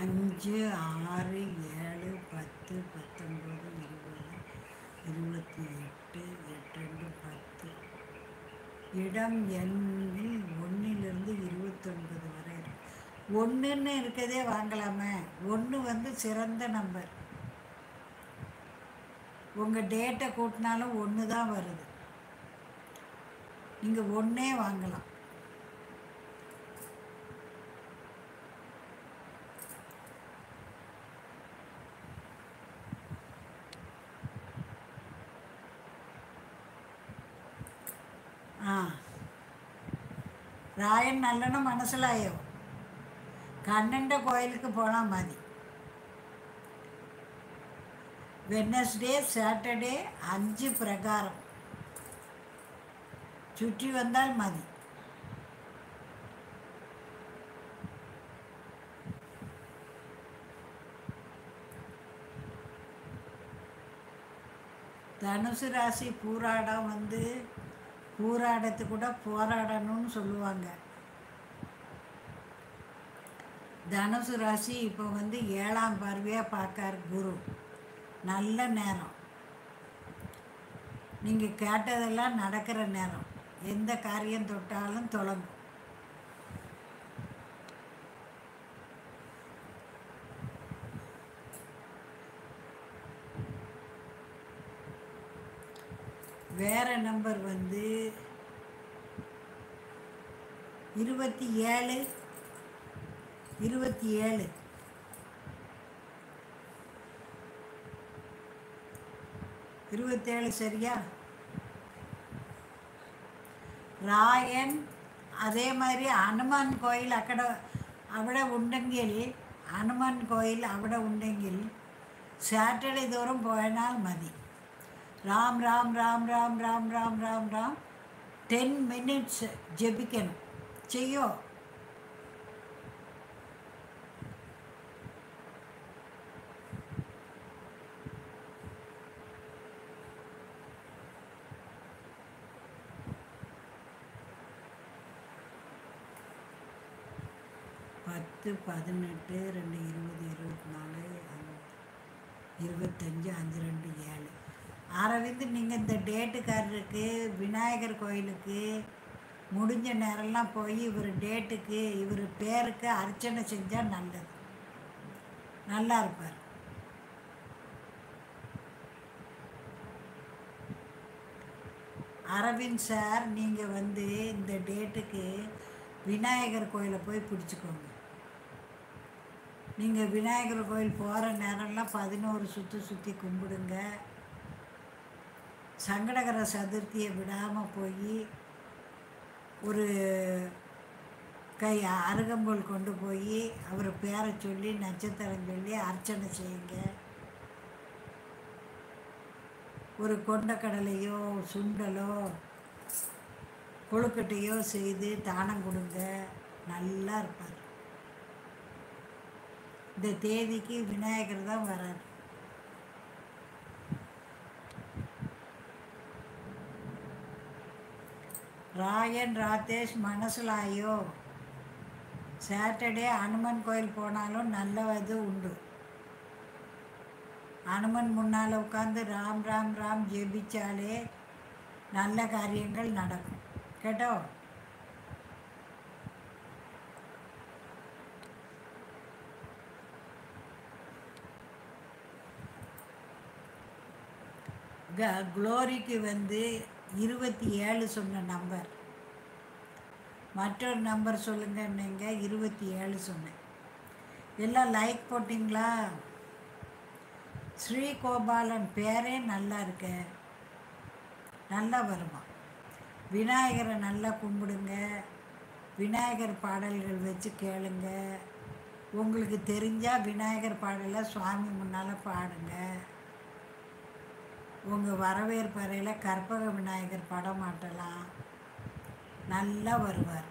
5 6 7 10 19 20 28 8 10. இடம் எண்ணில் 1லிருந்து 29 வரை இருக்கு. 1ன்னு இருக்கதே வாங்கலாமே. 1 சிறந்த நம்பர். உங்கள் டேட்டை கூட்டினாலும் 1 தான் வருது. நீங்கள் 1 வாங்கலாம். ராயன் நல்லனும் മനസ്സിലായോ? കണ്ണൻ്റെ കോയിലേക്ക് പോകണം മതി. വെനസ്ഡേ സാറ്റർഡേ 5 പ്രകാരം ചുറ്റി വന്നാൽ മതി. தனுசு ராசி பூராடம் பூராடத்து கூட போராடணும்னு சொல்லுவாங்க. தனுசு ராசி இப்போ 7ஆம் பார்வையாக பார்க்கார் குரு. நல்ல நேரம். நீங்கள் கேட்டதெல்லாம் நடக்கிற நேரம். எந்த காரியம் தொட்டாலும் தொடங்கும். வேறு நம்பர் 27 சரியா? ராயன் அதே மாதிரி ஹனுமான் கோயில் അവിടെ ഉണ്ടെങ്കിൽ ഹനുമാൻ കോയിൽ അവിടെ ഉണ്ടെങ്കിൽ സാറ്റർഡേ തോറും പോയാൽ മതി. ராம் ராம் ராம் ராம் ராம் ராம் ராம் ராம் 10 மினிட்ஸ் ஜெபிக்கணும். செய்யோ. பத்து 18 2 20 24 25 5 2 7. அரவிந்த், நீங்கள் இந்த டேட்டுக்காரருக்கு விநாயகர் கோயிலுக்கு முடிஞ்ச நேரம்லாம் போய் இவர் டேட்டுக்கு இவர் பேருக்கு அர்ச்சனை செஞ்சால் நல்லது. நல்லா இருப்பார். அரவிந்த் சார், நீங்கள் இந்த டேட்டுக்கு விநாயகர் கோயிலை போய் பிடிச்சிக்கோங்க. நீங்கள் விநாயகர் கோயில் போகிற நேரம்லாம் 11 சுற்றி கும்பிடுங்க. சங்கடகர சதுர்த்தியை விடாமல் போய் ஒரு கை அருகம்புல் கொண்டு போய் அவர் பேரை சொல்லி நட்சத்திரம் சொல்லி அர்ச்சனை செய்யுங்க. ஒரு கொண்டக்கடலையோ சுண்டலோ கொழுக்கட்டையோ செய்து தானம் கொடுங்க. நல்லா இருப்பார். இந்த தேதிக்கு விநாயகர் தான் வரார். ராயன் ராதேஷ் மனசிலாயோ. சாட்டர்டே ஹனுமன் கோயில் போனாலும் நல்லது உண்டு. ஹனுமன் முன்னால் உட்காந்து ராம் ராம் ராம் ஜெபிச்சாலே நல்ல காரியங்கள் நடக்கும். கேட்டோ? குளோரிக்கு 27 சொன்ன நம்பர். மற்றொரு நம்பர் சொல்லுங்கன்னீங்க. 27 சொன்னேன். எல்லாம் லைக் போட்டிங்களா? ஸ்ரீகோபாலன் பேரே நல்லா இருக்க. நல்லா வருமா? விநாயகரை நல்லா கும்பிடுங்க. விநாயகர் பாடல்கள் வச்சு கேளுங்க. உங்களுக்கு தெரிஞ்சால் விநாயகர் பாடலை சுவாமி முன்னால் பாடுங்க. உங்கள் வரவேற்பறையில் கற்பக விநாயகர் படம் மாட்டலாம். நல்லா வருவார்.